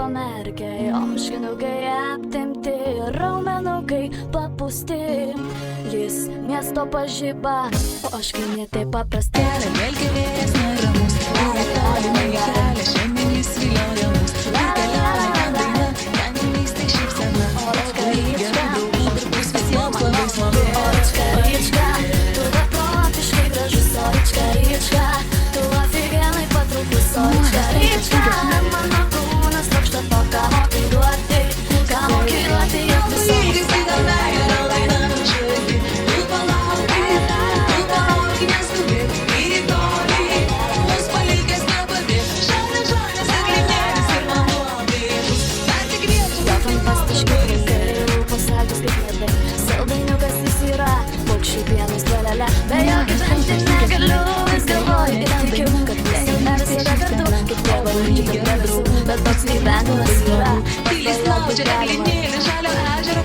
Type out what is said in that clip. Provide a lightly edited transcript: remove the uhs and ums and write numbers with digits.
merkiai, oškinukai aptimti, raumenukai papūsti. Jis miesto pažyba, oškiniai taip paprasti. Vėlgi vėjas neramus, tolimai kelią, šiandien jis vilioja mus. Keliauja daina, ten įvyksta šypsena. Gerų draugų ir bus visiems labai smagu. Orička, tu beprotiškai gražus, orička, tu afigenai patrauklus, orička, mano kūnas trokšta to, ką mokai duoti, juk visom be jo gyventi negaliu, vis galvoju ir tikiu, kad visi mes yra kartu, kaip tėvo lygiai be visų, bet toks gyvenimas yra. Tyliai snaudžia eglynėlį žalio ežero.